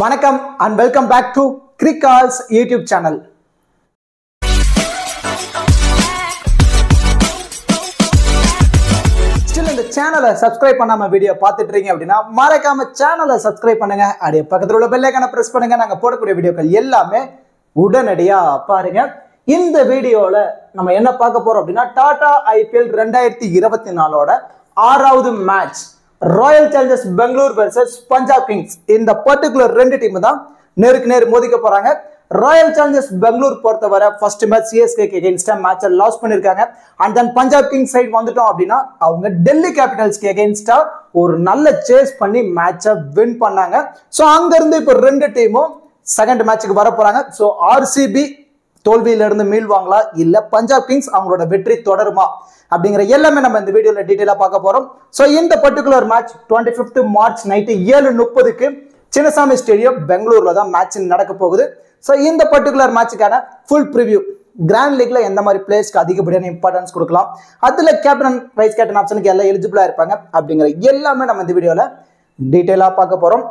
வணக்கம் and welcome back to Crickals YouTube channel. Still இந்த சேனலை சப்ஸ்கிரைப் பண்ணாம வீடியோ பார்த்துட்டு இருக்கீங்க அப்படின்னா மறக்காம சேனலை சப்ஸ்கிரைப் பண்ணுங்க. அப்படியே பக்கத்துல உள்ள பெல் ஐகானை பிரஸ் பண்ணுங்க. நாங்க போடக்கூடிய வீடியோக்கள் எல்லாமே உடனடியா பாருங்க. இந்த வீடியோல நம்ம என்ன பார்க்க போறோம் அப்படின்னா டாடா ஐபிஎல் 2024ஓட 6வது match Royal Challengers Bangalore versus Punjab Kings. இந்த பர்டிகுலர் ரெண்டு டீம் தான் நேருக்கு நேர் மோதிக்க போறாங்க. ராயல் சேலஞ்சர்ஸ் பெங்களூர் பொறுத்தவரை ஃபர்ஸ்ட் மேட்ச் சிஎஸ்கேக்கு அகைன்ஸ்டா மேட்சை லாஸ் பண்ணிருக்காங்க. And then Punjab Kings side வந்துட்டோம் அப்படின்னா அவங்க டெல்லி கேபிட்டல்ஸ்க்கு அகைன்ஸ்டா ஒரு நல்ல சேஸ் பண்ணி மேட்சை வின் பண்ணாங்க. ஸோ அங்க இருந்து இப்போ ரெண்டு டீமும் செகண்ட் மேட்சுக்கு வர போறாங்க. ஸோ ஆர்சிபி தோல்வியில இருந்து மீள்வாங்களா இல்ல பஞ்சாப் கிங்ஸ் அவங்களோட வெற்றி தொடருமா அப்படிங்கிற எல்லாமே நம்ம இந்த வீடியோல டீடைலா பார்க்க போறோம். சோ இந்த particular match 25th March night 7:30க்கு சின்னசாமி ஸ்டேடியம் பெங்களூர்ல தான் மேட்ச் நடக்க போகுது. சோ இந்த பர்டிகுலர் மேட்சுக்கான ஃபுல் ப்ரிவ்யூ, கிராண்ட் லீக்ல எந்த மாதிரி பிளேயர்ஸ்க்கு அதிகப்படியான இம்பார்ட்டன்ஸ் கொடுக்கலாம், அதுல கேப்டன் வைஸ் கேப்டன் ஆப்ஷனுக்கு எல்லாம் எலிஜிபிளா இருப்பாங்க அப்படிங்கிற எல்லாமே நம்ம இந்த வீடியோல டீடைலா பார்க்க போறோம்.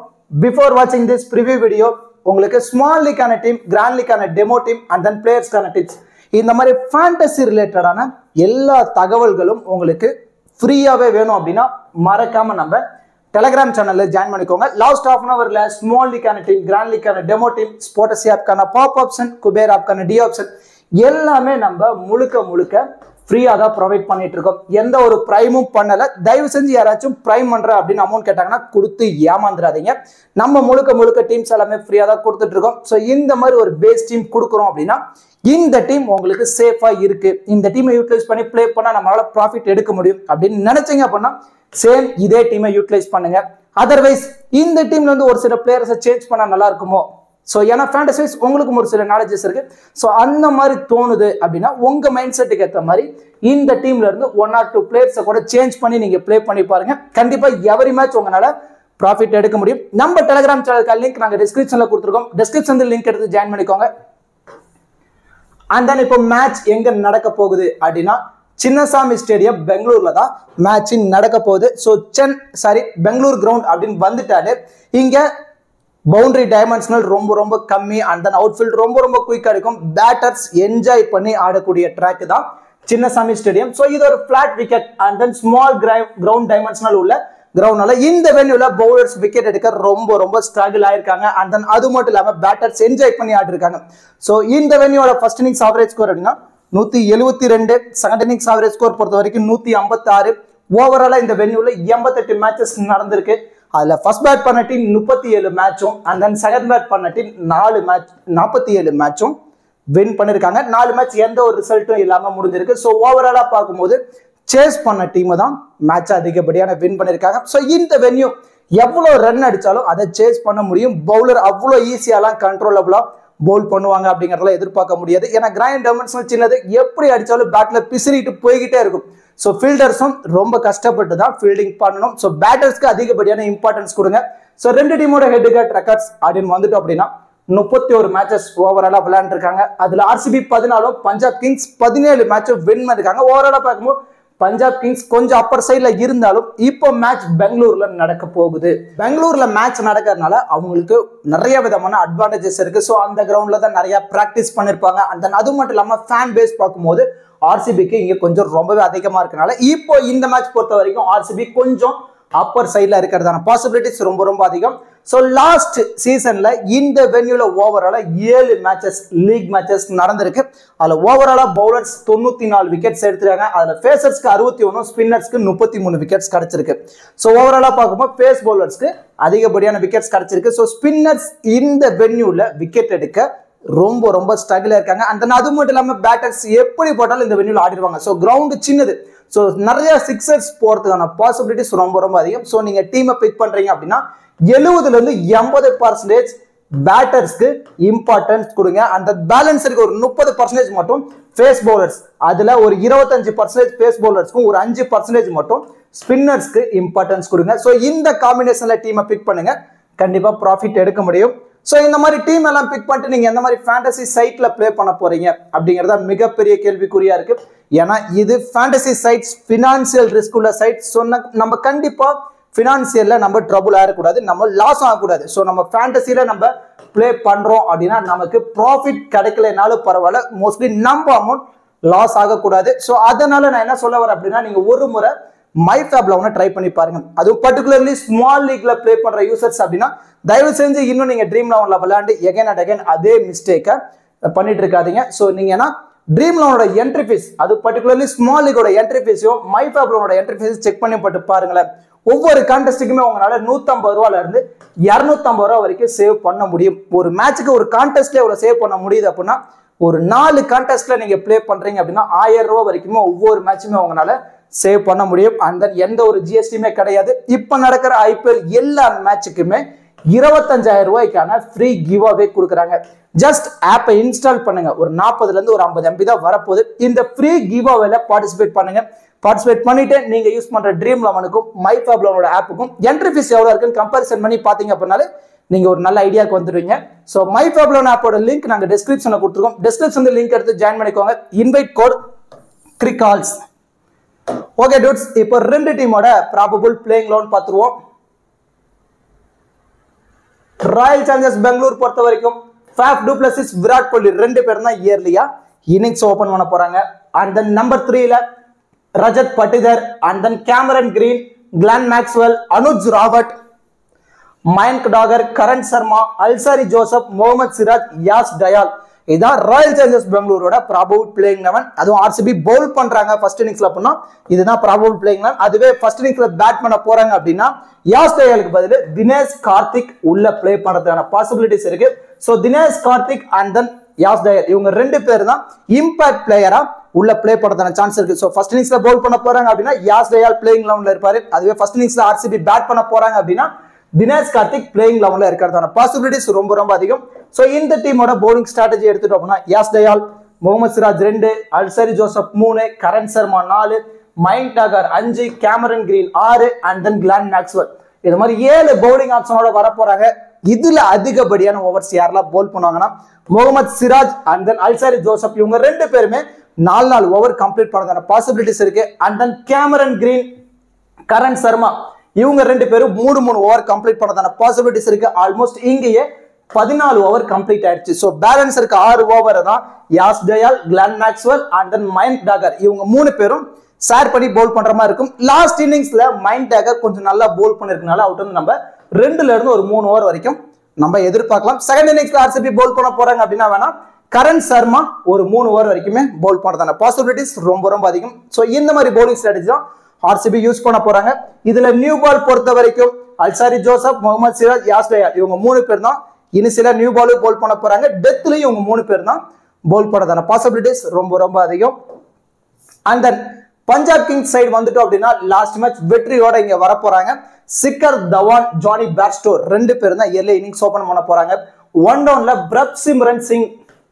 பிஃபோர் வாட்சிங் திஸ் ப்ரிவ்யூ வீடியோ உங்களுக்கு ஸ்மால் லீக்கான டீம், கிராண்ட் லீக்கான டெமோ டீம் அண்ட் தென் பிளேயர்ஸ்க்கான டிப்ஸ், இந்த மாதிரி ஃபேண்டசி ரிலேட்டடான எல்லா தகவல்களும் உங்களுக்கு ஃப்ரீயாவே வேணும் அப்படின்னா மறக்காம நம்ம டெலிகிராம் சேனல்ல ஜாயின் பண்ணிக்கோங்க. லாஸ்ட் ஹாஃப் அன் அவர்ல ஸ்மால் லீக்கான டீம், கிராண்ட் லீக்கான டெமோ டீம், ஸ்போர்ட்ஸ் ஆப்க்கான பாப் ஆப்ஷன், குபேர் ஆப்க்கான டி ஆப்ஷன் எல்லாமே நம்ம முழுக்க ஃப்ரீயா தான் ப்ரொவைட் பண்ணிட்டு இருக்கோம். எந்த ஒரு பிரைமும் பண்ணல. தயவு செஞ்சு யாராச்சும் பிரைம் பண்ற அப்படின்னு அமௌண்ட் கேட்டாங்கன்னா கொடுத்து ஏமாந்துடாதீங்க. நம்ம முழுக்க டீம்ஸ் எல்லாமே ஃப்ரீயா தான் கொடுத்துட்டு இருக்கோம். ஸோ இந்த மாதிரி ஒரு பேஸ் டீம் கொடுக்குறோம் அப்படின்னா இந்த டீம் உங்களுக்கு சேஃபா இருக்கு, இந்த டீமை யூட்டிலைஸ் பண்ணி பிளே பண்ணா நம்மளால ப்ராஃபிட் எடுக்க முடியும் அப்படின்னு நினைச்சீங்க அப்படின்னா சேம் இதே டீமை யூட்டிலைஸ் பண்ணுங்க. அதர்வைஸ் இந்த டீம்ல வந்து ஒரு சில பிளேயர்ஸை சேஞ்ச் பண்ணா நல்லா இருக்குமோ, ஸோ ஏன்னா ஃபேண்டசி வைஸ் உங்களுக்கும் ஒரு சில நாலேஜஸ் இருக்கு. ஸோ அந்த மாதிரி தோணுது அப்படின்னா உங்க மைண்ட் செட்டுக்கு ஏற்ற மாதிரி இந்த டீம்ல இருந்து 1 or 2 பிளேயர்ஸை கூட சேஞ்ச் பண்ணி நீங்க பிளே பண்ணி பாருங்க. கண்டிப்பா எவரி மேட்ச் உங்களால ப்ராஃபிட் எடுக்க முடியும். நம்ம டெலிகிராம் சேனலுக்கு லிங்க் நாங்க டிஸ்கிரிப்ஷன்ல கொடுத்துருக்கோம். டிஸ்கிரிப்ஷன்ல லிங்க் எடுத்து ஜாயின் பண்ணிக்கோங்க. அண்ட் தென் இப்போ மேட்ச் எங்க நடக்க போகுது அப்படின்னா சின்னசாமி ஸ்டேடியம் பெங்களூர்ல தான் மேட்ச் நடக்க போகுது. ஸோ பெங்களூர் கிரவுண்ட் அப்படின்னு வந்துட்டாலே இங்க பவுண்டரி டைமென்ஷனல் ரொம்ப கம்மி அண்ட் தென் அவுட்ஃபீல்ட் ரொம்ப குயிக்கா இருக்கும். பேட்டர்ஸ் என்ஜாய் பண்ணி ஆடக்கூடிய ட்ராக் தான் சின்னசாமி ஸ்டேடியம். ஸோ இது ஒரு flat wicket and then small ground dimensional உள்ள கிரவுண்ட்னால இந்த வென்யூல பவுலர்ஸ் விக்கெட் எடுக்க ரொம்ப ஸ்ட்ரகிள் ஆயிருக்காங்க. அண்ட் தென் அது மட்டும் இல்லாம பேட்டர்ஸ் என்ஜாய் பண்ணி ஆடிருக்காங்க. ஸோ இந்த வென்யூவோட ஃபர்ஸ்ட் இன்னிங்ஸ் ஆவரேஜ் ஸ்கோர் அப்படின்னா 172, செகண்ட் இன்னிங்ஸ் ஆவரேஜ் ஸ்கோர் பொறுத்த வரைக்கும் 156. ஓவராலா இந்த வென்யூல 88 மேட்சஸ் நடந்திருக்கு. அதுல ஃபர்ஸ்ட் பேட் பண்ண டீம் 37 மேட்சும் அண்ட் தென் செகண்ட் பேட் பண்ண டீம் 47 மேட்சும் வின் பண்ணிருக்காங்க. 4 மேட்ச் எந்த ஒரு ரிசல்ட்டும் இல்லாம முடிஞ்சிருக்கு. ஸோ ஓவராலா பார்க்கும்போது சேஸ் பண்ண டீம் தான் மேட்ச் அதிகப்படியான வின் பண்ணிருக்காங்க. ஸோ இந்த வென்யூ எவ்வளவு ரன் அடிச்சாலும் அதை சேஸ் பண்ண முடியும். பவுலர் அவ்வளோ ஈஸியாலாம் கண்ட்ரோலபிளா பவுல் பண்ணுவாங்க அப்படிங்கறதெல்லாம் எதிர்பார்க்க முடியாது. ஏன்னா கிராண்ட் டைமென்ஷனல் சின்னது, எப்படி அடிச்சாலும் பேட்ல பிசிறிட்டு போய்கிட்டே இருக்கும். ஸோ ஃபீல்டர்ஸும் ரொம்ப கஷ்டப்பட்டு தான் ஃபீல்டிங் பண்ணணும். ஸோ பேட்டர்ஸ்க்கு அதிகப்படியான இம்பார்ட்டன்ஸ் கொடுங்க. ஸோ ரெண்டு டீமோட ஹெட் டு ஹெட் ரெக்கார்ட்ஸ் அப்படின்னு வந்துட்டோம் அப்படின்னா 31 மேட்சஸ் ஓவராலா விளையாண்டுருக்காங்க. அதுல ஆர்சிபி 14, பஞ்சாப் கிங்ஸ் 17 மேட்சும் வின் பண்ணிருக்காங்க. ஓவராலா பார்க்கும்போது பஞ்சாப் கிங்ஸ் கொஞ்சம் அப்பர் சைட்ல இருந்தாலும் இப்போ மேட்ச் பெங்களூர்ல நடக்க போகுது. பெங்களூர்ல மேட்ச் நடக்கிறதுனால அவங்களுக்கு நிறைய விதமான அட்வான்டேஜஸ் இருக்கு. ஸோ அந்த கிரவுண்ட்ல தான் நிறைய பிராக்டிஸ் பண்ணிருப்பாங்க. அண்ட் அது மட்டும் இல்லாம ஃபேன் பேஸ் பார்க்கும்போது ஆர்சிபிக்கு இங்க கொஞ்சம் ரொம்பவே அதிகமா இருக்கனால இப்போ இந்த மேட்ச் பொறுத்த வரைக்கும் ஆர்சிபி கொஞ்சம் அப்பர் சைட்ல இருக்கிறதான பாசிபிலிட்டிஸ் ரொம்ப அதிகம். ஸோ லாஸ்ட் சீசன்ல இந்த வென்யூல ஓவராலா 7 மேட்சஸ் லீக் மேட்சஸ் நடந்திருக்கு. அதுல ஓவராலா பவுலர்ஸ் 94 விக்கெட்ஸ் எடுத்துருக்காங்க. அதுல பேசர்ஸ்க்கு 61, ஸ்பின்னர்ஸ்க்கு 33 விக்கெட்ஸ் கிடைச்சிருக்கு. ஸோ ஓவராலா பார்க்கும்போது பேஸ் பவுலர்ஸ்க்கு அதிகப்படியான விக்கெட்ஸ் கிடைச்சிருக்கு. ஸோ ஸ்பின்னர்ஸ் இந்த வென்யூல விக்கெட் எடுக்க ரொம்ப ஸ்ட்ரகிளா இருக்காங்க. அந்த அது மட்டும் இல்லாம பேட்டர்ஸ் எப்படி போட்டாலும் இந்த வென்யூல ஆடிடுவாங்க. ஸோ கிரவுண்ட் சின்னது, ஸோ நிறைய சிக்ஸர்ஸ் போறதுக்கான பாசிபிலிட்டிஸ் ரொம்ப அதிகம். ஸோ நீங்க டீமை பிக் பண்றீங்க அப்படின்னா 70 இருந்து 80% பேட்டர்ஸ்க்கு இம்பார்ட்டன்ஸ் கொடுங்க. அந்த பேலன்ஸ் இருக்கு ஒரு 30% மட்டும் பேஸ் பவுலர்ஸ், அதுல ஒரு 25% பேஸ் பவுலர்ஸ்க்கும் ஒரு 5% மட்டும் ஸ்பின்னர்ஸ்க்கு இம்பார்ட்டன்ஸ் கொடுங்க. ஸோ இந்த காம்பினேஷன்ல டீமை பிக் பண்ணுங்க, கண்டிப்பா ப்ராஃபிட் எடுக்க முடியும். ஸோ இந்த மாதிரி டீம் எல்லாம் பிக் பண்ணிட்டு நீங்க எந்த மாதிரி ஃபேண்டசி சைட்ல பிளே பண்ண போறீங்க அப்படிங்கறத மிகப்பெரிய கேள்விக்குறியா இருக்கு. ஏன்னா இது ஃபேண்டசி சைட்ஸ், பினான்சியல் ரிஸ்க் உள்ள சைட். ஸோ நம்ம கண்டிப்பா ஃபினான்சியல்ல நம்ம ட்ரபுள் ஆகக்கூடாது, நம்ம லாஸ் ஆகக்கூடாது. ஸோ நம்ம ஃபேண்டசியில நம்ம பிளே பண்றோம் அப்படின்னா நமக்கு ப்ராஃபிட் கிடைக்கலனாலும் பரவாயில்ல, மோஸ்ட்லி நம்ம அமௌண்ட் லாஸ் ஆகக்கூடாது. ஸோ அதனால நான் என்ன சொல்ல வரேன் அப்படின்னா, நீங்க ஒரு முறை மைஃபேப்ல ஒன்று ட்ரை பண்ணி பாருங்க. அதுவும் பர்டிகுலர்லி ஸ்மால் லீக்ல பிளே பண்ற யூசர்ஸ் அப்படின்னா தயவு செஞ்சு இன்னும் நீங்க ட்ரீம் லெவன்ல விளையாண்டு எகைன் அண்ட் அகைன் அதே மிஸ்டேக்கை பண்ணிட்டு இருக்காதீங்க. ஸோ நீங்க ஏன்னா ட்ரீம் லெவனோட என்ட்ரி ஃபீஸ், அது பர்டிகுலர்லி ஸ்மால் லீகோட என்ட்ரி ஃபீஸையும் மைஃபேப்லோட என்ட்ரி ஃபீஸ் செக் பண்ணி போட்டு பாருங்களேன். ஒவ்வொரு கான்டெஸ்ட்டுக்குமே உங்களால 150 ரூபாயில இருந்து 250 ரூபா வரைக்கும் சேவ் பண்ண முடியும். ஒரு மேட்சுக்கு ஒரு கான்டெஸ்ட்ல எவ்வளவு சேவ் பண்ண முடியுது அப்படின்னா, ஒரு 4 கான்டெஸ்ட்ல நீங்க பிளே பண்றீங்க அப்படின்னா 1000 ரூபாய் வரைக்குமே ஒவ்வொரு மேட்சுமே உங்களால சேவ் பண்ண முடியும். அண்ட் தென் எந்த ஒரு ஜிஎஸ்டியுமே கிடையாது. இப்ப நடக்கிற ஐபிஎல் எல்லா மேட்சுக்குமே 25,000 ரூபாய்க்கான ஃப்ரீ கிவ் அவே கொடுக்குறாங்க. ஜஸ்ட் ஆப்பை இன்ஸ்டால் பண்ணுங்க. ஒரு 40ல இருந்து ஒரு 50 MB தான் வரப்போகுது. இந்த ஃப்ரீ கிவ் அவேல பார்ட்டிசிபேட் பண்ணுங்க. பார்ட்டிசிபேட் பண்ணிட்டு நீங்க யூஸ் பண்ற ட்ரீம் லெவனுக்கும் மைஃபேப்லோட ஆப்புக்கும் என்ட்ரி ஃபீஸ் எவ்வளவு இருக்குன்னு கம்பேரிசன் பண்ணி பாத்தீங்க அப்படின்னாலே நீங்க ஒரு நல்ல ஐடியாக்கு வந்துடுவீங்க. ஸோ மைஃபேப்லோன் ஆப்போட லிங்க் நாங்க டிஸ்கிரிப்ஷன்ல கொடுத்துருக்கோம். டிஸ்கிரிப்ஷன்ல லிங்க் எடுத்து ஜாயின் பண்ணிக்கோங்க. Invite code Cricalls. Okay dudes, இப்போ ரெண்டு டீமோட ப்ராபபிள் பிளேயிங் லெவன் பார்த்துருவோம். ராயல் சேலஞ்சர்ஸ் பெங்களூர் பொறுத்த வரைக்கும் Faf du Plessis Virat Kohli ரெண்டு பேரும் தான் இயர்லியா இன்னிங்ஸ் ஓபன் பண்ண போறாங்க. அண்ட் தென் நம்பர் 3ல Rajat Patidar, and then Cameron Green, Glenn Maxwell, Anuj Rawat, Mayank Dagar, Karn Sharma, Alzarri Joseph, Mohammed Siraj, Yash Dayal. இதான் ராயல் சேலஞ்சர்ஸ் பெங்களூரோட ப்ராபபிள் பிளேயிங் லெவன். அதுவும் ஆர்சிபி பவுல் பண்றாங்க ஃபர்ஸ்ட் இன்னிங்ஸ்ல அப்படின்னா இதுதான் ப்ராபபிள் பிளேயிங் லெவன். அதுவே ஃபர்ஸ்ட் இன்னிங்ஸ்ல பேட் பண்ண போறாங்க அப்படின்னா யாஸ் டயாலுக்கு பதில் தினேஷ் கார்த்திக் உள்ள பிளே பண்றதுக்கான பாசிபிலிட்டிஸ் இருக்கு. So Dinesh Karthik and then Yash Dayal இவங்க ரெண்டு பேர் தான் இம்பாக்ட் பிளேயரா உள்ள பிளே பண்றதுக்கான சான்ஸ் இருக்கு. ஸோ ஃபர்ஸ்ட் இன்னிங்ஸ்ல பவுல் பண்ண போறாங்க அப்படின்னா யாஸ் டயால் பிளேயிங் லெவன்ல இருப்பாரு. அதுவே ஃபர்ஸ்ட் இன்னிங்ஸ்ல ஆர்சிபி பேட் பண்ண போறாங்க அப்படின்னா தினேஷ் கார்த்திக் பிளேயிங் லெவன்ல இருக்கிறதான பாசிபிலிட்டிஸ் ரொம்ப ரொம்ப அதிகம். சோ இந்த டீமோட பவுலிங் ஸ்ட்ராட்டஜி எடுத்துட்டோம் அப்படின்னா Yash Dayal, Mohammed Siraj 2, Alzarri Joseph 3, Karn Sharma 4, Mayank Dagar 5, Cameron Green 6, and then Glenn Maxwell. இது மாதிரி 7 பவுலிங் ஆப்ஷனோட வர போறாங்க. இதுல அதிகப்படியான ஓவர்ஸ் யாரெல்லாம் பவுல் பண்ணுவாங்கன்னா Mohammed Siraj and then Alzarri Joseph இவங்க ரெண்டு பேருமே 4 ஓவர் கம்ப்ளீட் பண்ணதான பாசிபிலிட்டிஸ் இருக்கு. And then Cameron Green, Karn Sharma இவங்க ரெண்டு பேரும் 3 ஓவர் கம்ப்ளீட் பண்ணதான பாசிபிலிட்டிஸ் இருக்கு. ஆல்மோஸ்ட் இங்கேயே 14 ஓவர் கம்ப்ளீட் ஆயிடுச்சு. சோ பேலன்ஸ் இருக்க 6 ஓவர் தான் Yash Dayal, Glenn Maxwell and then Mayank Dagar இவங்க 3 பேரும் ஷேர் பண்ணி பவுல் பண்ற மாதிரி இருக்கும். லாஸ்ட் இன்னிங்ஸ்ல மயங்க் டாகர் கொஞ்சம் நல்லா பவுல் பண்ணிருக்கனால அவுட் வந்து நம்ம 2ல இருந்து ஒரு 3 ஓவர் வரைக்கும் நம்ம எதிர்பார்க்கலாம். செகண்ட் இன்னிங்ஸ்ல ஆர்சிபி பவுல் பண்ண போறாங்க அப்படின்னா வேணா கரண் சர்மா ஒரு 3 ஓவர் வரைக்குமே பவுல் பண்றதான பாசிபிலிட்டிஸ் ரொம்ப ரொம்ப அதிகம். சோ இந்த மாதிரி பவுலிங் ஸ்ட்ராட்டஜி தான் ஆர்சிபி யூஸ் பண்ண போறாங்க. இதுல நியூ பால் பொறுத்த வரைக்கும் அல்சாரி ஜோசப், முகமது சிராஜ், யாஸ் டயால் இவங்க 3 பேர் தான் இனிஷியலா நியூ பால் பவுல் பண்ண போறாங்க. டெத்லயும் இவங்க 3 பேர் தான் பவுல் பண்ணதான பாசிபிலிட்டிஸ் ரொம்ப ரொம்ப அதிகம். And then Punjab Kings side வந்துட்டோம் அப்படின்னா லாஸ்ட் மேட்ச் வெற்றியோட இங்க வர போறாங்க. சிக்கர் தவான், ஜானி பேர்ஸ்டோ 2 பேர் தான் எர்லி இன்னிங்ஸ் ஓபன் பண்ண போறாங்க. ஒன் டவுன்ல பிரப் சிம்ரன் சிங்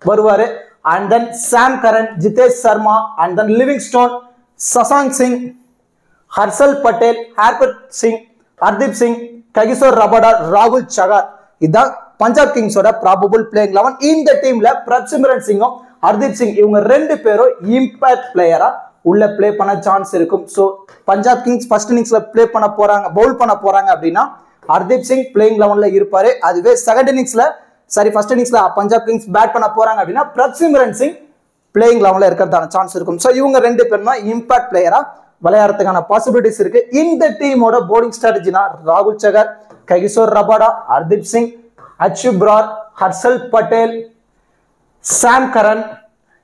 வருவாரு. And then Sam Curran, Jitesh Sharma, and then Livingstone, Shashank Singh, Harshal Patel, Harpreet Singh, Arshdeep Singh, Kagiso Rabada, ராகுல் சகார். இதான் பஞ்சாப் கிங்ஸோட ப்ராபபிள் பிளேயிங் லெவன். இந்த டீம்ல பிரப் சிம்ரன் சிங்கும் ஹர்தீப் சிங் இவங்க 2 பேரும் இம்பாக்ட் பிளேயரா உள்ள பிளே பண்ண சான்ஸ் இருக்கும். சோ பஞ்சாப் கிங்ஸ் ஃபர்ஸ்ட் இன்னிங்ஸ்ல பிளே பண்ண போறாங்க, பவுல் பண்ண போறாங்க அப்படின்னா ஹர்தீப் சிங் பிளேயிங் லெவன்ல இருப்பாரு. அதுவே செகண்ட் இன்னிங்ஸ்ல ஃபர்ஸ்ட் இன்னிங்ஸ்ல பஞ்சாப் கிங்ஸ் பேட் பண்ண போறாங்க அப்படின்னா பிரப் சிம்ரன் சிங் பிளேயிங் லெவன்ல இருக்கிறதான சான்ஸ் இருக்கும். சோ இவங்க 2 பேரும் தான் இம்பாக்ட் பிளேயரா விளையாடுறதுக்கான பாசிபிலிட்டிஸ் இருக்கு. இந்த டீமோட பவுலிங் ஸ்ட்ராட்டஜினா ராகுல் சகர், ககிசோர் ரபாடா, ஹர்தீப் சிங், அச்சுப் பிரார், ஹர்ஷல் பட்டேல், சாம் கரன்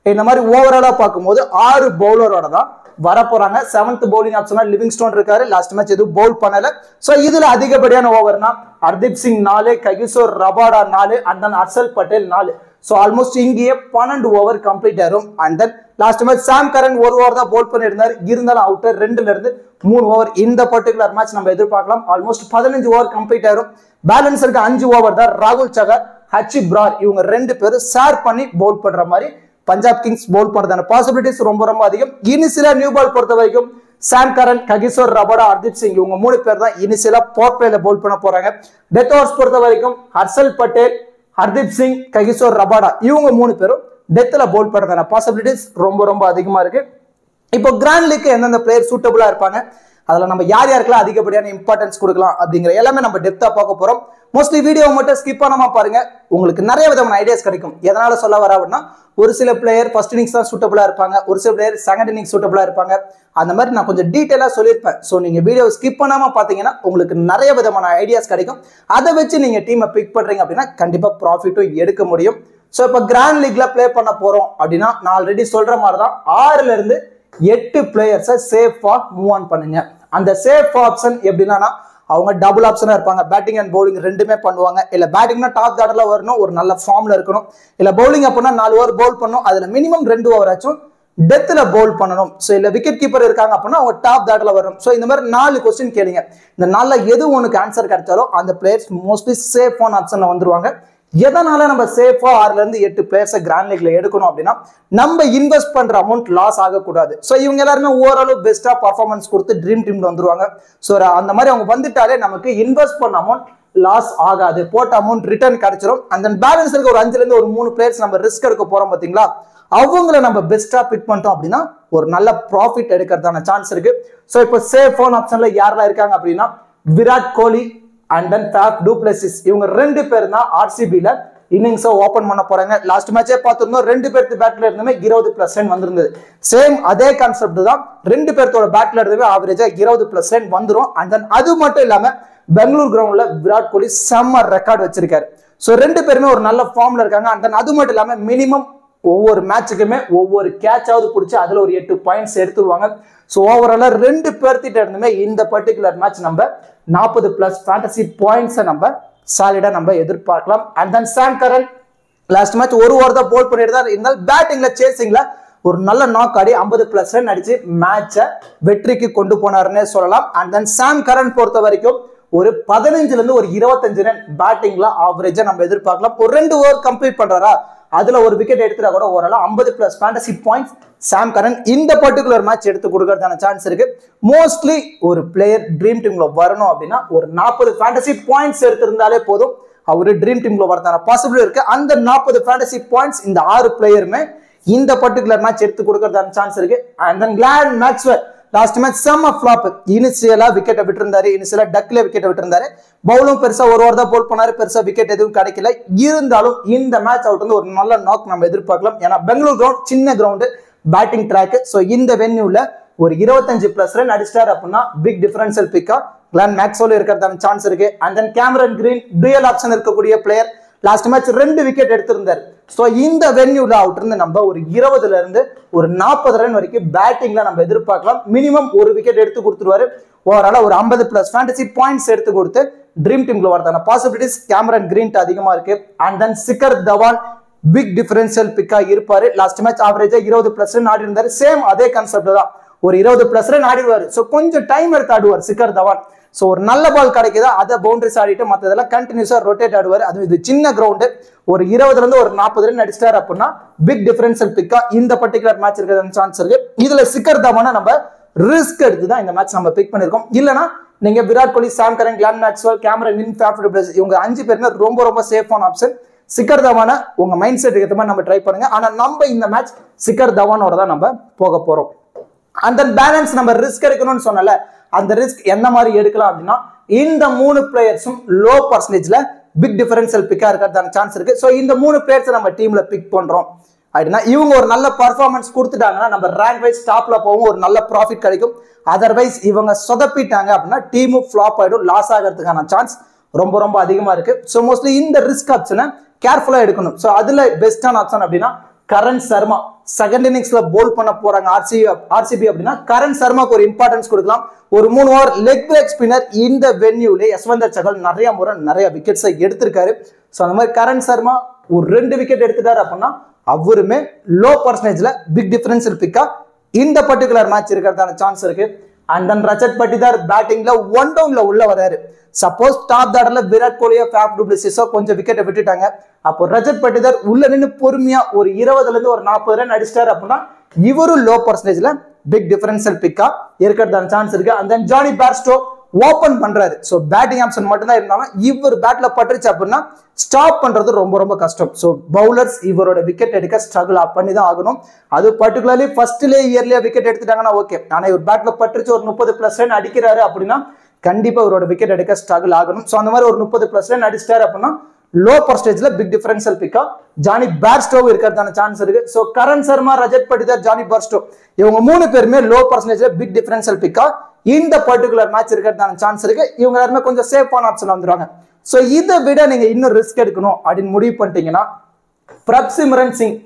இந்த மாதிரி ஓவராலா பார்க்கும்போது 6 பவுலரோட தான் வர போறாங்க. 7th பவுலிங் ஆப்ஷனா லிவிங்ஸ்டோன் இருக்காரு. லாஸ்ட் மேட்ச் எதுவும் பவுல் பண்ணல. சோ இதுல அதிகப்படியான ஓவர்னா Arshdeep Singh 4, Kagiso Rabada 4, and then Harshal Patel 4. So almost இங்கேயே 12 ஓவர் கம்ப்ளீட் ஆயிரும். And then last match Sam Curran 1 over தான் பவுல் பண்ணியிருந்தார். இருந்தாலும் அவுட்டர் 2ல இருந்து 3 ஓவர் இந்த பர்டிகுலர் மேட்ச் நம்ம எதிர்பார்க்கலாம். ஆல்மோஸ்ட் 15 ஓவர் கம்ப்ளீட் ஆயிரும். பேலன்ஸ் இருக்க 5 ஓவர் தான் ராகுல் சகர், அச்சுப் பிரார் இவங்க 2 பேரும் ஷேர் பண்ணி பவுல் பண்ற மாதிரி பஞ்சாப் கிங்ஸ் பவுல் பண்றதான பாசிபிலிட்டிஸ் ரொம்ப ரொம்ப அதிகம். இனிஷியலா நியூ பால் பொறுத்த வரைக்கும் சாம் கரன், ககிசோர் ரபாடா, ஹர்தீப் சிங் இவங்க 3 பேர் தான் இனிஷியலா பவர் பிளேல பவுல் பண்ண போறாங்க. டெத் ஓவர்ஸ் பொறுத்த வரைக்கும் ஹர்ஷல் பட்டேல், ஹர்தீப் சிங், ககிசோர் ரபாடா இவங்க 3 பேரும் டெத்ல பவுல் பண்றதான பாசிபிலிட்டிஸ் ரொம்ப ரொம்ப அதிகமா இருக்கு. இப்போ கிராண்ட் லீக் எந்தெந்த பிளேயர் சூட்டபிளா இருப்பாங்க அதுல நம்ம யார் யாருக்கெல்லாம் அதிகப்படியான இம்பார்ட்டன்ஸ் கொடுக்கலாம் அப்படிங்கிற எல்லாமே நம்ம டெப்தா பார்க்க போறோம். மோஸ்ட்லி வீடியோ மட்டும் ஸ்கிப் பண்ணாம பாருங்க, உங்களுக்கு நிறைய விதமான ஐடியாஸ் கிடைக்கும். எதனால சொல்ல வர அப்படின்னா, ஒரு சில பிளேயர் ஃபர்ஸ்ட் இன்னிங்ஸ் தான் சூட்டபிளா இருப்பாங்க, ஒரு சில பிளேயர் செகண்ட் இன்னிங்ஸ் சூட்டபிளா இருப்பாங்க. அந்த மாதிரி நான் கொஞ்சம் டீட்டெயிலா சொல்லியிருப்பேன். ஸோ நீங்க வீடியோ ஸ்கிப் பண்ணாம பாத்தீங்கன்னா உங்களுக்கு நிறைய விதமான ஐடியாஸ் கிடைக்கும். அதை வச்சு நீங்க டீமை பிக் பண்றீங்க அப்படின்னா கண்டிப்பா ப்ராஃபிட்டும் எடுக்க முடியும். ஸோ இப்போ கிராண்ட் லீக்ல பிளே பண்ண போறோம் அப்படின்னா நான் ஆல்ரெடி சொல்ற மாதிரி தான் 6ல இருந்து 8 பிளேயர்ஸை சேஃபா மூவ் ஆன் பண்ணுங்க. அந்த சேஃப் ஆப்ஷன் எப்படின்னா, அவங்க டபுள் ஆப்ஷனா இருப்பாங்க, பேட்டிங் அண்ட் பவுலிங் ரெண்டுமே பண்ணுவாங்க. இல்ல பேட்டிங்னா டாப் ஆர்டர்ல வரணும், ஒரு நல்ல ஃபார்ம்ல இருக்கணும். இல்ல பவுலிங் அப்படின்னா 4 ஓவர் பவுல் பண்ணணும், அதுல மினிமம் 2 ஓவர் ஆச்சும் டெத்ல பவுல் பண்ணணும். ஸோ இல்ல விக்கெட் கீப்பர் இருக்காங்க அப்படின்னா அவங்க டாப் ஆர்டர்ல வரணும். ஸோ இந்த மாதிரி 4 கொஸ்டின் கேளுங்க. இந்த 4ல எது உனக்கு ஆன்சர் கிடைச்சாலும் அந்த பிளேயர்ஸ் மோஸ்ட்லி சேஃப் ஆன் ஆப்ஷன்ல வந்துருவாங்க. எதனால நம்ம சேஃபா 6ல இருந்து 8 பிளேயர்ஸை கிராண்ட் லீக்ல எடுக்கணும் அப்படின்னா, நம்ம இன்வெஸ்ட் பண்ற அமௌண்ட் லாஸ் ஆகக்கூடாது. ஸோ இவங்க எல்லாருமே ஓரளவு பெஸ்டா பர்ஃபார்மன்ஸ் கொடுத்து ட்ரீம் டீம்ல வந்துருவாங்க. ஸோ அந்த மாதிரி அவங்க வந்துட்டாலே நமக்கு இன்வெஸ்ட் பண்ண அமௌண்ட் லாஸ் ஆகாது, போட்ட அமௌண்ட் ரிட்டர்ன் கிடைச்சிரும். அந்த பேலன்ஸ் இருக்க ஒரு 5ல இருந்து ஒரு 3 பிளேயர்ஸ் நம்ம ரிஸ்க் எடுக்க போறோம் பாத்தீங்களா, அவங்கள நம்ம பெஸ்டா பிக் பண்ணிட்டோம் அப்படின்னா ஒரு நல்ல ப்ராஃபிட் எடுக்கிறதான சான்ஸ் இருக்கு. ஸோ இப்போ சேஃப் ஆன் ஆப்ஷன்ல யாரெல்லாம் இருக்காங்க அப்படின்னா, Virat Kohli and then Faf du Plessis, இவங்க 2 பேர் தான் ஆர்சிபில இன்னிங்ஸை ஓபன் பண்ண போறாங்க. லாஸ்ட் மேட்சே பார்த்திருந்தோம், 2 பேருக்கு பேட்ல இருந்துமே 20+ ரன் வந்திருந்தது. சேம் அதே கான்செப்ட் தான், 2 பேர்த்தோட பேட்ல இருந்துமே ஆவரேஜா 20+ ரன் வந்துரும். அண்ட் தென் அது மட்டும் இல்லாம பெங்களூர் கிரவுண்ட்ல விராட் கோலி செம்ம ரெக்கார்ட் வச்சிருக்காரு. ஸோ 2 பேருமே ஒரு நல்ல ஃபார்ம்ல இருக்காங்க. அண்ட் தென் அது மட்டும் இல்லாம மினிமம் ஒவ்வொரு மேட்சுக்குமே ஒவ்வொரு கேட்சாவது பிடிச்சி அதுல ஒரு 8 பாயிண்ட்ஸ் எடுத்துருவாங்க. ஸோ ஓவராலா 2 பேர்த்திட்ட இருந்துமே இந்த பர்டிகுலர் மேட்ச் நம்ம 40+ ஃபேண்டசி பாயிண்ட்ஸை நம்ம சாலிடா நம்ம எதிர்பார்க்கலாம். And then Sam Curran last match ஒரு ஓவர் தான் போல் பண்ணிட்டு தான் இருந்தாலும் பேட்டிங்ல சேசிங்ல ஒரு நல்ல நாக் ஆடி 50+ ரன் அடிச்சு மேட்சை வெற்றிக்கு கொண்டு போனாருன்னே சொல்லலாம். அண்ட் தென் சாம் கரன் பொறுத்த வரைக்கும் ஒரு 15ல இருந்து ஒரு 25 ரன் பேட்டிங்ல ஆவரேஜா நம்ம எதிர்பார்க்கலாம். ஒரு 2 ஓவர் கம்ப்ளீட் பண்றாரா, அதுல ஒரு விக்கெட் எடுத்துட்டா கூட ஓரளவு 50+ ஃபேண்டசி பாயிண்ட்ஸ் சாம் கரன் இந்த பர்டிகுலர் மேட்ச் எடுத்து கொடுக்கறதான சான்ஸ் இருக்கு. மோஸ்ட்லி ஒரு பிளேயர் ட்ரீம் டீம்ல வரணும் அப்படின்னா ஒரு 40 ஃபேண்டசி பாயிண்ட்ஸ் எடுத்திருந்தாலே போதும், அவரு ட்ரீம் டீம்ல வரதான பாசிபிள் இருக்கு. அந்த 40 ஃபேண்டசி பாயிண்ட்ஸ் இந்த 6 பிளேயருமே இந்த பர்டிகுலர் மேட்ச் எடுத்து கொடுக்கறதான சான்ஸ் இருக்கு. And then Glenn Maxwell last match செம்ம ஃபிளாப், இனிஷியலா விக்கெட்டை விட்டுருந்தாரு, இனிஷியலா டக்ல விக்கெட்டை விட்டுருந்தாரு. பவுலும் பெருசா ஒரு ஓவர் தான் போல் பண்ணாரு, பெருசா விக்கெட் எதுவும் கிடைக்கல. இருந்தாலும் இந்த மேட்ச் அவுட் வந்து ஒரு நல்ல நாக் நம்ம எதிர்பார்க்கலாம். ஏன்னா பெங்களூர் கிரவுண்ட் சின்ன கிரவுண்டு, பேட்டிங் ட்ராக். ஸோ இந்த வென்யூல ஒரு 25+ ரன் அடிச்சிட்டாரு அப்படின்னா பிக் டிஃபரன்ஷியல் பிக்கா கிளான் மேக்ஸ்வெல் இருக்கிறதான சான்ஸ் இருக்கு. And then Cameron Green dual option இருக்கக்கூடிய பிளேயர், லாஸ்ட் மேட்ச் 2 விக்கெட் எடுத்திருந்தாரு. ஸோ இந்த வென்யூல அவுட் இருந்து நம்ம ஒரு 20ல இருந்து ஒரு 40 ரன் வரைக்கும் பேட்டிங்ல நம்ம எதிர்பார்க்கலாம். மினிமம் ஒரு விக்கெட் எடுத்து கொடுத்துருவாரு. ஓவரால ஒரு 50+ ஃபேண்டசி பாயிண்ட்ஸ் எடுத்து கொடுத்து ட்ரீம் டீம்ல வரதான பாசிபிலிட்டிஸ் கேமரன் கிரீன் அதிகமா இருக்கு. And then Shikhar Dhawan pick differential பிக்கா இருப்பாரு. லாஸ்ட் மேட்ச் ஆவரேஜா 20+ ரன் ஆடி இருந்தாரு. சேம் அதே கான்செப்ட் தான், ஒரு 20+ ரன் ஆடிடுவாரு. ஸோ கொஞ்சம் டைம் எடுத்து ஆடுவார் சிக்கர் தவான். ஸோ ஒரு நல்ல பால் கிடைக்குதா அதை பவுண்டரிஸ் ஆடிட்டு மற்றதெல்லாம் கண்டினியூஸா ரொட்டேட் ஆடுவார். அது இது சின்ன கிரவுண்டு, ஒரு 20ல இருந்து ஒரு 40 ரன் அடிச்சிட்டாரு அப்படின்னா பிக் டிஃபரன்ஷியல் பிக்கா இந்த பர்டிகுலர் மேட்ச் இருக்கிற சான்ஸ் இருக்கு. இதுல சிக்கர் தவானை நம்ம ரிஸ்க் எடுத்து தான் இந்த மேட்ச் நம்ம பிக் பண்ணிருக்கோம். இல்லைன்னா நீங்க Virat Kohli, Sam Curran, Glenn Maxwell, Cameron Green, Faf du Plessis இவங்க 5 பேருமே ரொம்ப சேஃபான ஆப்ஷன். சிக்கர் தவானை உங்க மைண்ட் செட் ஏற்ற மாதிரி நம்ம ட்ரை பண்ணுங்க. ஆனா நம்ம இந்த மேட்ச் சிக்கர் தவானோட தான் நம்ம போக போறோம். அந்த பேலன்ஸ் நம்ம ரிஸ்க் எடுக்கணும்னு சொன்னல, அந்த ரிஸ்க் எந்த மாதிரி எடுக்கலாம் அப்படின்னா, இந்த 3 பிளேயர்ஸும் லோ பர்சன்டேஜ்ல பிக் டிஃபரன்ஷியல் பிக்கா இருக்கிறதான சான்ஸ் இருக்கு. ஸோ இந்த 3 பிளேயர்ஸ் நம்ம டீம்ல பிக் பண்றோம் அப்படின்னா இவங்க ஒரு நல்ல பர்ஃபார்மன்ஸ் கொடுத்துட்டாங்கன்னா நம்ம ரேங்க் வைஸ் டாப்ல போகும், ஒரு நல்ல ப்ராஃபிட் கிடைக்கும். அதர்வைஸ் இவங்க சொதப்பிட்டாங்க அப்படின்னா டீமும் ஃபிளாப் ஆயிடும், லாஸ் ஆகிறதுக்கான சான்ஸ் ரொம்ப அதிகமா இருக்கு. ஸோ மோஸ்ட்லி இந்த ரிஸ்க் ஆப்ஷனை கேர்ஃபுல்லா எடுக்கணும். ஸோ அதுல பெஸ்டான ஆப்ஷன் அப்படின்னா கரண் சர்மா செகண்ட் இன்னிங்ஸ்ல போல் பண்ண போறாங்க ஆர்சிபி அப்படின்னா கரண் சர்மாக்கு ஒரு இம்பார்ட்டன்ஸ் கொடுக்கலாம். ஒரு 3 ஓவர் லெக் பிரேக் ஸ்பின்னர் இந்த வென்யூல யஸ்வந்தர் சகல் நிறைய முறை நிறைய விக்கெட்ஸை எடுத்திருக்காரு. ஸோ அந்த மாதிரி கரண் சர்மா ஒரு 2 விக்கெட் எடுத்துட்டாரு அப்படின்னா அவருமே லோ பர்சன்டேஜ்ல பிக் டிஃபரன்ஷியல் பிக்கா இந்த பர்டிகுலர் மேட்ச் இருக்கிறதான சான்ஸ் இருக்கு. அண்ட் தென் ரஜத் பட்டிதார் பேட்டிங்ல 1 டவுன்ல உள்ள வராரு. சப்போஸ் டாப் ஆர்டர்ல விராட் கோலியோ ஃபேஃப் டு பிளெசிஸோ கொஞ்சம் விக்கெட்டை விட்டுட்டாங்க, அப்போ ரஜத் பட்டிதார் உள்ள நின்று பொறுமையா ஒரு 20ல இருந்து ஒரு 40 ரன் அடிச்சிட்டாரு அப்படின்னா இவரும் லோ பர்சன்டேஜ்ல பிக் டிஃபரன்ஷியல் பிக்கா இருக்கிறதான சான்ஸ் இருக்கு. And then Jonny Bairstow open பண்றாரு. ஸோ பேட்டிங் ஆப்ஷன் மட்டும் தான் இருந்தாலும் இவர் பேட்ல பட்டுருச்சு அப்படின்னா ஸ்டாப் பண்றது ரொம்ப ரொம்ப கஷ்டம். ஸோ பவுலர்ஸ் இவரோட விக்கெட் எடுக்க ஸ்ட்ரகிள் பண்ணி தான் ஆகணும். அது பர்டிகுலர்லி ஃபர்ஸ்ட்லேயே இயர்லியா விக்கெட் எடுத்துட்டாங்கன்னா ஓகே. ஆனா இவர் பேட்ல பட்டுருச்சு ஒரு 30+ ரன் அடிக்கிறாரு அப்படின்னா கண்டிப்பா இவரோட விக்கெட் எடுக்க ஸ்ட்ரகிள் ஆகணும். ஸோ அந்த மாதிரி ஒரு 30+ ரன் அடிச்சிட்டாரு அப்படின்னா லோ பர்சன்டேஜ்ல பிக் டிஃபரன்ஷியல் பிக்கா ஜானி பேர்ஸ்டோ இருக்கிறதான சான்ஸ் இருக்கு. So Karan Sharma, Rajat Patidar, Jonny Bairstow இவங்க 3 பேருமே லோ பர்சன்டேஜ்ல பிக் டிஃபரன்ஷியல் பிக்கா இந்த பர்டிகுலர் மேட்ச் இருக்கிறதான சான்ஸ் இருக்கு. இவங்க எல்லாருமே கொஞ்சம் சேஃபான ஆப்ஷன் வந்துருவாங்க. ஸோ இதை விட நீங்க இன்னும் ரிஸ்க் எடுக்கணும் அப்படின்னு முடிவு பண்ணிட்டீங்கன்னா பிரப்சிம்ரன் சிங்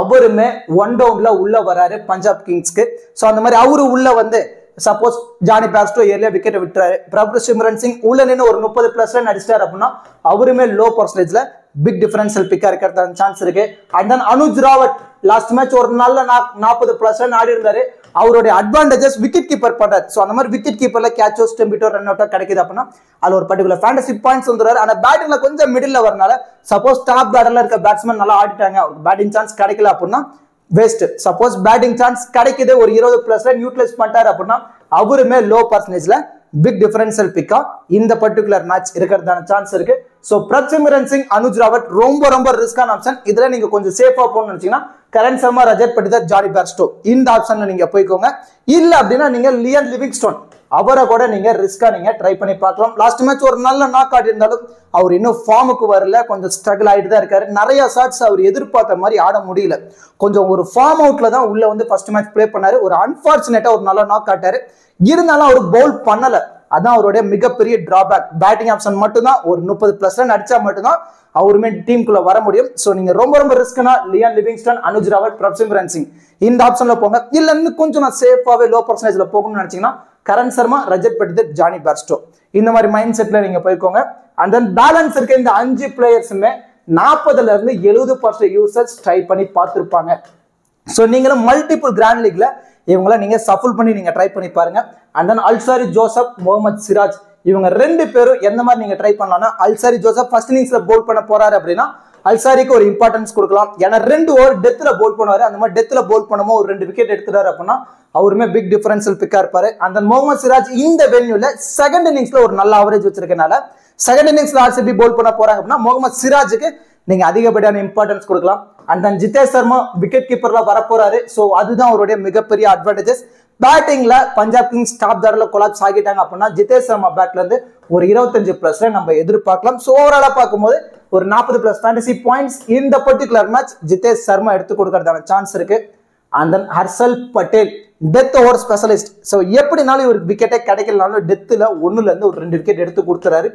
அவருமே 1 டவுன்ல உள்ள வராரு பஞ்சாப் கிங்ஸ்க்கு. ஸோ அந்த மாதிரி அவரு உள்ள வந்து சப்போஸ் ஜானி பேர்ஸ்டோ ஏர்லியா விக்கெட் விட்டுறாரு, பிரப்சிம்ரன் சிங் உள்ள நின்று ஒரு 30+ ரன் அடிச்சிட்டாரு அப்படின்னா அவருமே லோ பர்சன்டேஜ்ல பிக் டிஃபரன்ஷியல் பிக்கா இருக்கிறதான சான்ஸ் இருக்கு. And then Anuj Rawat last match ஒரு நல்ல 40+ ரன் ஆடி இருந்தாரு. அவருடைய அட்வான்டேஜஸ் விக்கெட் கீப்பர் பண்றாரு. ஸோ அந்த மாதிரி விக்கெட் கீப்பர்ல கேட்சோ ஸ்டெம்பிட்டோ ரன் அவுட்டோ கிடைக்குது அப்படின்னா அது ஒரு பர்டிகுலர் ஃபேண்டசி பாயிண்ட்ஸ் வந்துடுறாரு. ஆனா பேட்டிங்ல கொஞ்சம் மிடில் வரனால சப்போஸ் டாப் பேட்டர்ல இருக்க பேட்ஸ்மேன் நல்லா ஆடிட்டாங்க, பேட்டிங் சான்ஸ் கிடைக்கல அப்படின்னா வேஸ்ட். சப்போஸ் பேட்டிங் சான்ஸ் கிடைக்குது ஒரு 20+ ரன் யூட்டிலைஸ் பண்ணிட்டாரு அப்படின்னா அவருமே லோ பர்சன்டேஜ்ல பிக் டிஃபரன்ஷியல் பிக்கா இந்த பர்டிகுலர் மேட்ச் இருக்கிறதான சான்ஸ் இருக்கு. ஸோ பிரப்சிம்ரன் சிங், அனுஜ் ராவத் ரொம்ப ரொம்ப ரிஸ்கான ஆப்ஷன். இதுல நீங்க கொஞ்சம் சேஃபா போகணும்னு நினைச்சீங்கன்னா கரண் சர்மா, ரஜத் பட்டிதார், ஜானி பேர்ஸ்டோ இந்த ஆப்ஷன்ல நீங்க போய்க்கோங்க. இல்ல அப்படின்னா நீங்க லியான் லிவிங்ஸ்டோன் அவரை கூட நீங்க ரிஸ்கா நீங்க ட்ரை பண்ணி பார்க்கலாம். லாஸ்ட் மேட்ச் ஒரு நல்ல நாக் ஆடி இருந்தாலும் அவர் இன்னும் ஃபார்முக்கு வரல, கொஞ்சம் ஸ்ட்ரகிள் ஆகிட்டு தான் இருக்காரு. நிறைய ஷாட்ஸ் அவர் எதிர்பார்த்த மாதிரி ஆட முடியல. கொஞ்சம் ஒரு ஃபார்ம் அவுட்ல தான் உள்ள வந்து ஃபர்ஸ்ட் மேட்ச் பிளே பண்ணாரு. ஒரு அன்பார்ச்சுனேட்டா ஒரு நல்ல நாக் ஆட்டாரு. இருந்தாலும் அவர் பவுல் பண்ணல. அதான் அவருடைய மிகப்பெரிய டிராபேக். பேட்டிங் ஆப்ஷன் மட்டும்தான் ஒரு 30+ ரன் அடிச்சா மட்டும்தான் அவருமே டீமுக்குள்ள வர முடியும். ஸோ நீங்க ரொம்ப ரொம்ப ரிஸ்க்னா லியான் லிவிங்ஸ்டன், அனுஜ் ராவத், பிரப்சிம்ரன் சிங் இந்த ஆப்ஷன்ல போங்க. இல்ல இன்னும் கொஞ்சம் நான் சேஃபாவே லோ பர்சன்டேஜ்ல போகணும்னு நினைச்சீங்கன்னா கரண் சர்மா, ரஜத் பட்டிதார், ஜானி பேர்ஸ்டோ இந்த மாதிரி மைண்ட் செட்ல நீங்க போய்க்கோங்க. அண்ட் தென் பேலன்ஸ் இருக்க இந்த 5 பிளேயர்ஸுமே 40ல இருந்து 70% யூசர்ஸ் ட்ரை பண்ணி பார்த்துருப்பாங்க. ஸோ நீங்களும் மல்டிபிள் கிராண்ட் லீக்ல இவங்கள நீங்க சஃபுல் பண்ணி நீங்க ட்ரை பண்ணி பாருங்க. And then Alzarri Joseph, Mohammed Siraj இவங்க 2 பேரும் எந்த மாதிரி நீங்க ட்ரை பண்ணலாம்னா அல்சாரி ஜோசப் ஃபர்ஸ்ட் இன்னிங்ஸ்ல போல் பண்ண போறாரு அப்படின்னா அல்சாரிக்கு ஒரு இம்பார்ட்டன்ஸ் கொடுக்கலாம். ஏன்னா 2 ஓவர் டெத்ல போல் பண்ணுவாரு. அந்த மாதிரி டெத்ல போல் பண்ணும்போது ஒரு 2 விக்கெட் எடுத்துறாரு அப்படின்னா அவருமே பிக் டிஃபரன்ஷியல் பிக்கா இருப்பாரு. அந்த முகமது சிராஜ் இந்த வென்யூல செகண்ட் இன்னிங்ஸ்ல ஒரு நல்ல அவரேஜ் வச்சிருக்கனால செகண்ட் இன்னிங்ஸ்ல ஆர்சிபி போல் பண்ண போறாங்க அப்படின்னா முகமது சிராஜுக்கு நீங்க அதிகப்படியான இம்பார்ட்டன்ஸ் கொடுக்கலாம். And then Jitesh Sharma wicket கீப்பர்ல வரப்போறாரு. ஸோ அதுதான் அவருடைய மிகப்பெரிய அட்வான்டேஜஸ். பேட்டிங்ல பஞ்சாப் கிங்ஸ் டாப் தாரில் கொலாப்ஸ் ஆகிட்டாங்க அப்படின்னா ஜிதேஷ் சர்மா பேட்ல இருந்து ஒரு 25+ ரன் நம்ம எதிர்பார்க்கலாம். ஸோ ஓவராலா பார்க்கும்போது ஒரு 40+ ஃபேண்டசி பாயிண்ட்ஸ் இந்த பர்டிகுலர் மேட்ச் ஜிதேஷ் சர்மா எடுத்து கொடுக்கறதான சான்ஸ் இருக்கு. And then Harshal Patel death over specialist. So எப்படினாலும் இவருக்கு விக்கெட்டே கிடைக்கலனாலும் டெத்தில் 1ல இருந்து ஒரு 2 விக்கெட் எடுத்து கொடுத்துறாரு.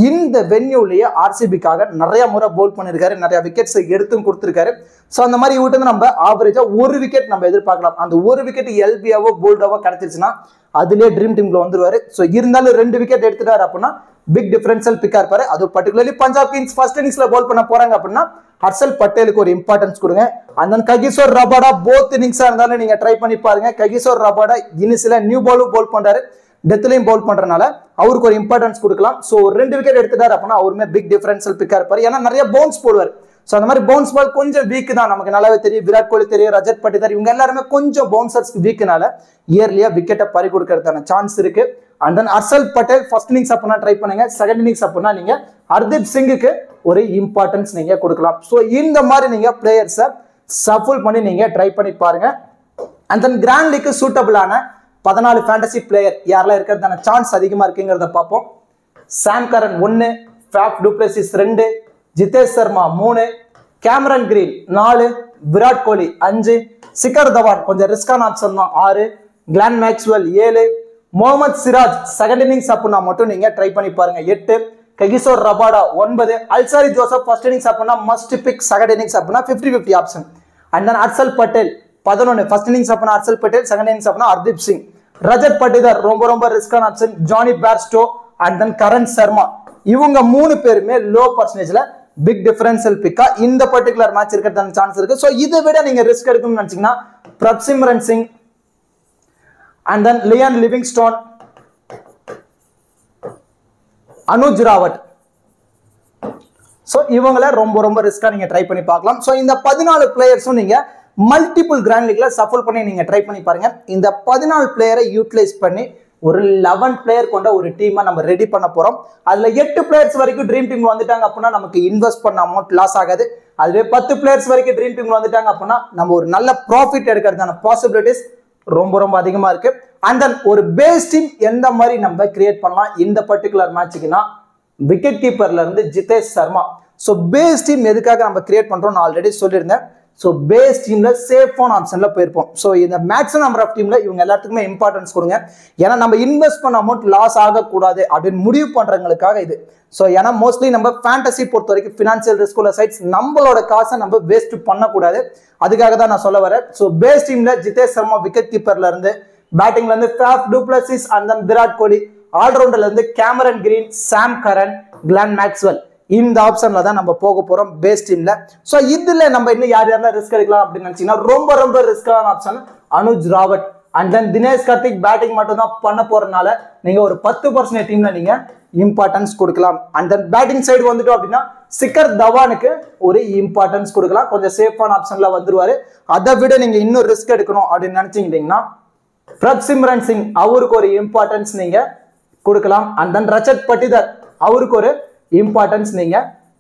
இந்த வென்யூலேயே ஆர்சிபிக்காக நிறைய முறை போல் பண்ணியிருக்காரு, நிறைய விக்கெட்ஸ் எடுத்தும் கொடுத்துருக்காரு. ஸோ அந்த மாதிரி இவட்டு நம்ம ஆவரேஜா 1 விக்கெட் நம்ம எதிர்பார்க்கலாம். அந்த 1 விக்கெட் எல்பியாவோ போல்டாவோ கிடைச்சிருச்சுன்னா அதுலேயே ட்ரீம் டீம்ல வந்துருவாரு. ஸோ இருந்தாலும் 2 விக்கெட் எடுத்துட்டாரு அப்படின்னா பிக் டிஃபரன்ஷியல் பிக்கா இருப்பாரு. அது பர்டிகுலர்லி பஞ்சாப் கிங்ஸ் ஃபர்ஸ்ட் இன்னிங்ஸ்ல போல் பண்ண போறாங்க அப்படின்னா ஹர்ஷல் பட்டேலுக்கு ஒரு இம்பார்ட்டன்ஸ் கொடுங்க. And then Kagiso Rabada both இன்னிங்ஸா இருந்தாலும் நீங்க ட்ரை பண்ணி பாருங்க. ககிசோர் ரபாடா இனிஷியலா நியூ பாலும் போல் பண்றாரு, டெத்லையும் போல் பண்றதுனால அவருக்கு ஒரு இம்பார்ட்டன்ஸ் கொடுக்கலாம். ஸோ 2 விக்கெட் எடுத்துட்டாரு அப்படின்னா அவருமே பிக் டிஃபரன்ஷியல் பிக்கா இருப்பாரு. ஏன்னா நிறைய பவுன்ஸ் போடுவார். ஸோ அந்த மாதிரி பவுன்ஸ் பால் கொஞ்சம் வீக் தான், நமக்கு நல்லாவே தெரியும். விராட் கோலி தெரியும், ரஜத் பட்டிதார் இவங்க எல்லாருமே கொஞ்சம் பவுன்சர்ஸ் வீக்னால இயர்லியா விக்கெட்டை பறி கொடுக்கறதான சான்ஸ் இருக்கு. And then Harshal Patel first innings அப்படின்னா ட்ரை பண்ணுங்க. செகண்ட் இன்னிங்ஸ் அப்படின்னா நீங்க ஹர்தீப் சிங்குக்கு ஒரு இம்பார்ட்டன்ஸ் நீங்க கொடுக்கலாம். ஸோ இந்த மாதிரி நீங்க பிளேயர்ஸை சஃபுல் பண்ணி நீங்க ட்ரை பண்ணி பாருங்க. அண்ட் தென் கிராண்ட் லீக்கு சூட்டபிளான 14 ஃபேண்டசி பிளேயர் யாரெல்லாம் இருக்கிறதான சான்ஸ் அதிகமா இருக்குங்கிறத பார்ப்போம். Sam Curran 1, Faf du Plessis 2, Jitesh Sharma 3, Cameron Green 4, Virat Kohli 5, Shikhar Dhawan கொஞ்சம் ரிஸ்கான ஆப்ஷன் தான் 6, Glenn Maxwell 7, Mohammed Siraj second innings அப்படின்னா மட்டும் நீங்க ட்ரை பண்ணி பாருங்க 8, Kagiso Rabada 9, Alzarri Joseph first innings அப்படின்னா மஸ்ட் பிக், செகண்ட் இன்னிங்ஸ் அப்படின்னா 50-50 option. And then Harshal Patel 11, first innings அப்படின்னா ஹர்ஷல் பட்டேல், செகண்ட் இன்னிங்ஸ் அப்படின்னா ஹர்தீப் சிங். ரஜத் பட்டிதார் ரொம்ப ரொம்ப ரிஸ்கான option, Jonny Bairstow and then Karan Sharma இவங்க 3 பேருமே லோ பர்சன்டேஜ்ல பிக் டிஃபரன்ஷியல் பிக்கா இந்த பர்டிகுலர் மேட்ச் இருக்கிறதான சான்ஸ் இருக்கு. ஸோ இதை விட நீங்க ரிஸ்க் எடுக்கணும்னு நினைச்சீங்கன்னா Prabhsimran Singh and then Liam Livingstone, Anuj Rawat, so இவங்களை ரொம்ப ரொம்ப ரிஸ்கா நீங்க ட்ரை பண்ணி பார்க்கலாம். ஸோ இந்த 14 பிளேயர்ஸும் நீங்க மல்டிபிள் கிராண்ட் லீக்ல சஃபல் பண்ணி நீங்க ட்ரை பண்ணி பாருங்க. இந்த 14 பிளேயரை யூட்டிலைஸ் பண்ணி ஒரு 11 பிளேயர் கொண்ட ஒரு டீமை நம்ம ரெடி பண்ண போறோம். அதுல 8 பிளேயர்ஸ் வரைக்கும் ட்ரீம் டீம் வந்துட்டாங்க அப்படின்னா நமக்கு இன்வெஸ்ட் பண்ண அமௌண்ட் லாஸ் ஆகாது. அதுவே 10 பிளேயர்ஸ் வரைக்கும் ட்ரீம் டீம் வந்துட்டாங்க அப்படின்னா நம்ம ஒரு நல்ல ப்ராஃபிட் எடுக்கிறதுக்கான பாசிபிலிட்டிஸ் ரொம்ப ரொம்ப அதிகமா இருக்கு. அண்ட் தென் ஒரு பேஸ் டீம் எந்த மாதிரி நம்ம கிரியேட் பண்ணலாம் இந்த பர்டிகுலர் மேட்சுக்குன்னா, விக்கெட் கீப்பர்ல இருந்து Jitesh Sharma. So base team எதுக்காக நம்ம கிரியேட் பண்றோம் நான் ஆல்ரெடி சொல்லியிருந்தேன். ஸோ பேஸ் டீம்ல சேஃபான ஆப்ஷன்ல போயிருப்போம். ஸோ இந்த மேக்ஸிமம் நம்பர் ஆஃப் டீம்ல இவங்க எல்லாத்துக்குமே இம்பார்ட்டன்ஸ் கொடுங்க. ஏன்னா நம்ம இன்வெஸ்ட் பண்ண அமௌண்ட் லாஸ் ஆகக்கூடாது அப்படின்னு முடிவு பண்றவங்களுக்காக இது. ஸோ ஏன்னா மோஸ்ட்லி நம்ம ஃபேண்டசி பொறுத்த வரைக்கும் ஃபினான்சியல் ரிஸ்க் உள்ள சைட்ஸ் நம்மளோட காசை நம்ம வேஸ்ட் பண்ணக்கூடாது. அதுக்காக தான் நான் சொல்ல வரேன். ஸோ பேஸ் டீம்ல ஜிதேஷ் சர்மா விக்கெட் கீப்பர்ல இருந்து, பேட்டிங்ல இருந்து Faf du Plessis and then Virat Kohli, ஆல்ரவுண்டர்ல இருந்து Cameron Green, Sam Curran, Glenn Maxwell, இந்த ஆப்ஷன்ல தான் நம்ம போக போறோம் பேஸ் டீம்ல. சோ இதுல நம்ம இன்னும் யார் யாரெல்லாம் ரிஸ்க் எடுக்கலாம் அப்படின்னு நினைச்சீங்கன்னா, ரொம்ப ரொம்ப ரிஸ்கான option Anuj Rawat and then Dinesh Karthik batting மட்டும் தான் பண்ண போறதுனால நீங்க ஒரு 10% டீம்ல நீங்க இம்பார்ட்டன்ஸ் கொடுக்கலாம். அண்ட் தென் பேட்டிங் சைடு வந்துட்டோம் அப்படின்னா சிக்கர் தவானுக்கு ஒரு இம்பார்ட்டன்ஸ் கொடுக்கலாம். கொஞ்சம் சேஃபான ஆப்ஷன்ல வந்துருவாரு. அதை விட நீங்க இன்னும் ரிஸ்க் எடுக்கணும் அப்படின்னு நினைச்சீங்கன்னா பிரப்சிம்ரன் சிங் அவருக்கு ஒரு இம்பார்ட்டன்ஸ் நீங்க கொடுக்கலாம். அண்ட் தென் ரஜத் பட்டிதர் அவருக்கு ஒரு இம்பார்ட்டன்ஸ் நீங்க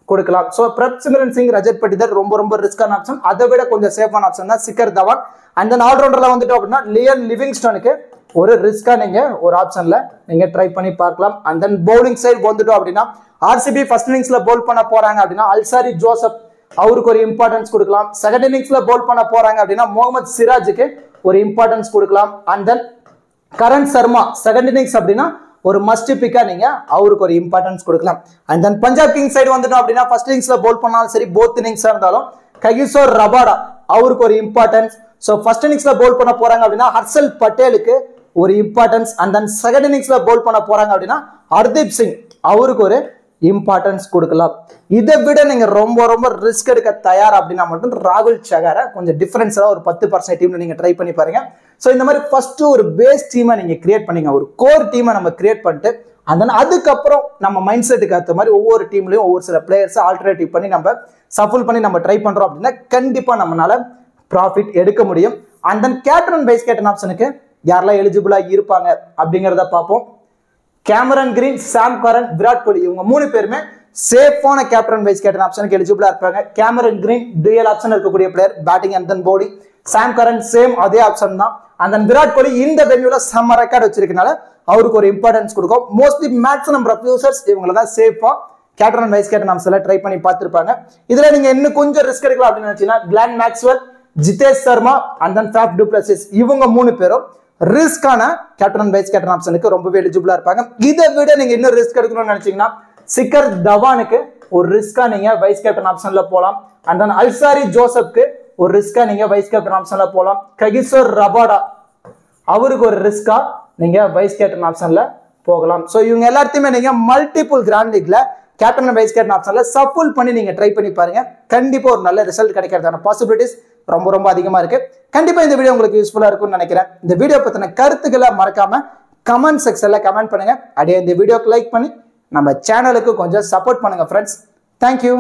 கொடுக்கலாம். ஸோ பிரப்சிம்ரன் சிங், ரஜத் பட்டிதர் ரொம்ப ரொம்ப ரிஸ்கான ஆப்ஷன். அதை விட கொஞ்சம் சேஃபான ஆப்ஷன் தான் சிக்கர் தவான். அண்ட் தென் ஆல்ரவுண்டர்ல வந்துட்டோம் அப்படின்னா லியன் லிவிங்ஸ்டனுக்கு ஒரு ரிஸ்கா நீங்க ஒரு ஆப்ஷன்ல நீங்க ட்ரை பண்ணி பார்க்கலாம். அண்ட் தென் பவுலிங் சைடு வந்துட்டோம் அப்படின்னா ஆர்சிபி ஃபர்ஸ்ட் இன்னிங்ஸ்ல பவுல் பண்ண போறாங்க அப்படின்னா அல்சாரி ஜோசப் அவருக்கு ஒரு இம்பார்ட்டன்ஸ் கொடுக்கலாம். செகண்ட் இன்னிங்ஸ்ல பவுல் பண்ண போறாங்க அப்படின்னா முகமது சிராஜுக்கு ஒரு இம்பார்ட்டன்ஸ் கொடுக்கலாம். And then Karan Sharma second innings அப்படின்னா ஒரு மஸ்ட் பிக்கா நீங்க அவருக்கு ஒரு இம்பார்ட்டன்ஸ் கொடுக்கலாம். And then Punjab Kings side வந்துட்டோம் அப்படின்னா ஃபர்ஸ்ட் இன்னிங்ஸ்ல பவுல் பண்ணாலும் சரி, போத் இன்னிங்ஸா இருந்தாலும் ககிசோர் ரபாடா அவருக்கு ஒரு இம்பார்ட்டன்ஸ். ஸோ ஃபர்ஸ்ட் இன்னிங்ஸ்ல பவுல் பண்ண போறாங்க அப்படின்னா ஹர்ஷல் பட்டேலுக்கு ஒரு இம்பார்ட்டன்ஸ். அண்ட் தென் செகண்ட் இன்னிங்ஸ்ல பவுல் பண்ண போறாங்க அப்படின்னா ஹர்தீப் சிங் அவருக்கு ஒரு இம்பார்ட்டன்ஸ் கொடுக்கலாம். இதை விட நீங்க ரொம்ப ரொம்ப ரிஸ்க் எடுக்க தயார் அப்படின்னா மட்டும் ராகுல் சகாரை கொஞ்சம் டிஃபரன்ஸா ஒரு 10% டீம்ல நீங்க ட்ரை பண்ணி பாருங்க. ஸோ இந்த மாதிரி ஃபர்ஸ்ட் ஒரு பேஸ் டீமை நீங்க கிரியேட் பண்ணீங்க, ஒரு கோர் டீமை நம்ம கிரியேட் பண்ணிட்டு அண்ட் அதுக்கப்புறம் நம்ம மைண்ட் செட்டுக்கு ஏற்ற மாதிரி ஒவ்வொரு டீம்லயும் ஒவ்வொரு சில பிளேயர்ஸை ஆல்டர்னேட்டிவ் பண்ணி நம்ம சஃபுல் பண்ணி நம்ம ட்ரை பண்றோம் அப்படின்னா கண்டிப்பா நம்மளால ப்ராஃபிட் எடுக்க முடியும். And then captain vice captain ஆப்ஷனுக்கு யாரெல்லாம் எலிஜிபிளா இருப்பாங்க அப்படிங்கிறத பார்ப்போம். Cameron Green, Sam Curran, Virat Kohli இவங்க 3 பேருமே சேஃபான கேப்டன் வைஸ் கேப்டன் ஆப்ஷனுக்கு எலிஜிபிளா இருப்பாங்க. கேமரன் கிரீன் டுயல் ஆப்ஷன் இருக்கக்கூடிய player, batting and then bowling. Sam Curran same அதே ஆப்ஷன் தான். அண்ட் தென் விராட் கோலி இந்த வென்யூல செம்ம ரெக்கார்ட் வச்சிருக்கனால அவருக்கு ஒரு இம்பார்ட்டன்ஸ் கொடுக்கும். Mostly max number of users இவங்கள தான் சேஃபா கேப்டன் வைஸ் கேப்டன் ஆப்ஷன்ல ட்ரை பண்ணி பார்த்திருப்பாங்க. இதுல நீங்க இன்னும் கொஞ்சம் ரிஸ்க் எடுக்கலாம் அப்படின்னு நினைச்சீங்கன்னா Glenn Maxwell, Jitesh Sharma and then Faf du Plessis இவங்க 3 பேரும் ரிஸ்கான கேப்டன் வைஸ் கேப்டன் ஆப்ஷனுக்கு ரொம்பவே எலிஜிபிளா இருப்பாங்க. இதை விட நீங்க இன்னும் ரிஸ்க் எடுக்கணும்னு நினைச்சீங்கன்னா சிக்கர் தவானுக்கு ஒரு ரிஸ்கா நீங்க வைஸ் கேப்டன் ஆப்ஷன்ல போலாம். அண்ட் தென் அல்சாரி ஜோசப்க்கு ஒரு ரிஸ்கா நீங்க வைஸ் கேப்டன் ஆப்ஷன்ல போலாம். ககிசோர் ரபாடா அவருக்கு ஒரு ரிஸ்கா நீங்க வைஸ் கேப்டன் ஆப்ஷன்ல போகலாம். சோ இவங்க எல்லாத்தையுமே நீங்க மல்டிபிள் கிராண்ட் லீக்ல கேப்டன் வைஸ் கேப்டன் ஆப்ஷன்ல சஃபுல் பண்ணி நீங்க ட்ரை பண்ணி பாருங்க. கண்டிப்பா ஒரு நல்ல ரிசல்ட் கிடைக்கிறதுக்கான பாசிபிலிட்டிஸ் ரொம்ப ரொம்ப அதிகமா இருக்கு. கண்டிப்பா இந்த வீடியோ உங்களுக்கு யூஸ்ஃபுல்லா இருக்கும்னு நினைக்கிறேன். இந்த வீடியோ பத்தின கருத்துக்களை மறக்காம கமெண்ட் செக்ஷன்ல கமெண்ட் பண்ணுங்க. அப்படியே இந்த வீடியோக்கு லைக் பண்ணி நம்ம சேனலுக்கு கொஞ்சம் சப்போர்ட் பண்ணுங்க ஃப்ரெண்ட்ஸ். தேங்க்யூ.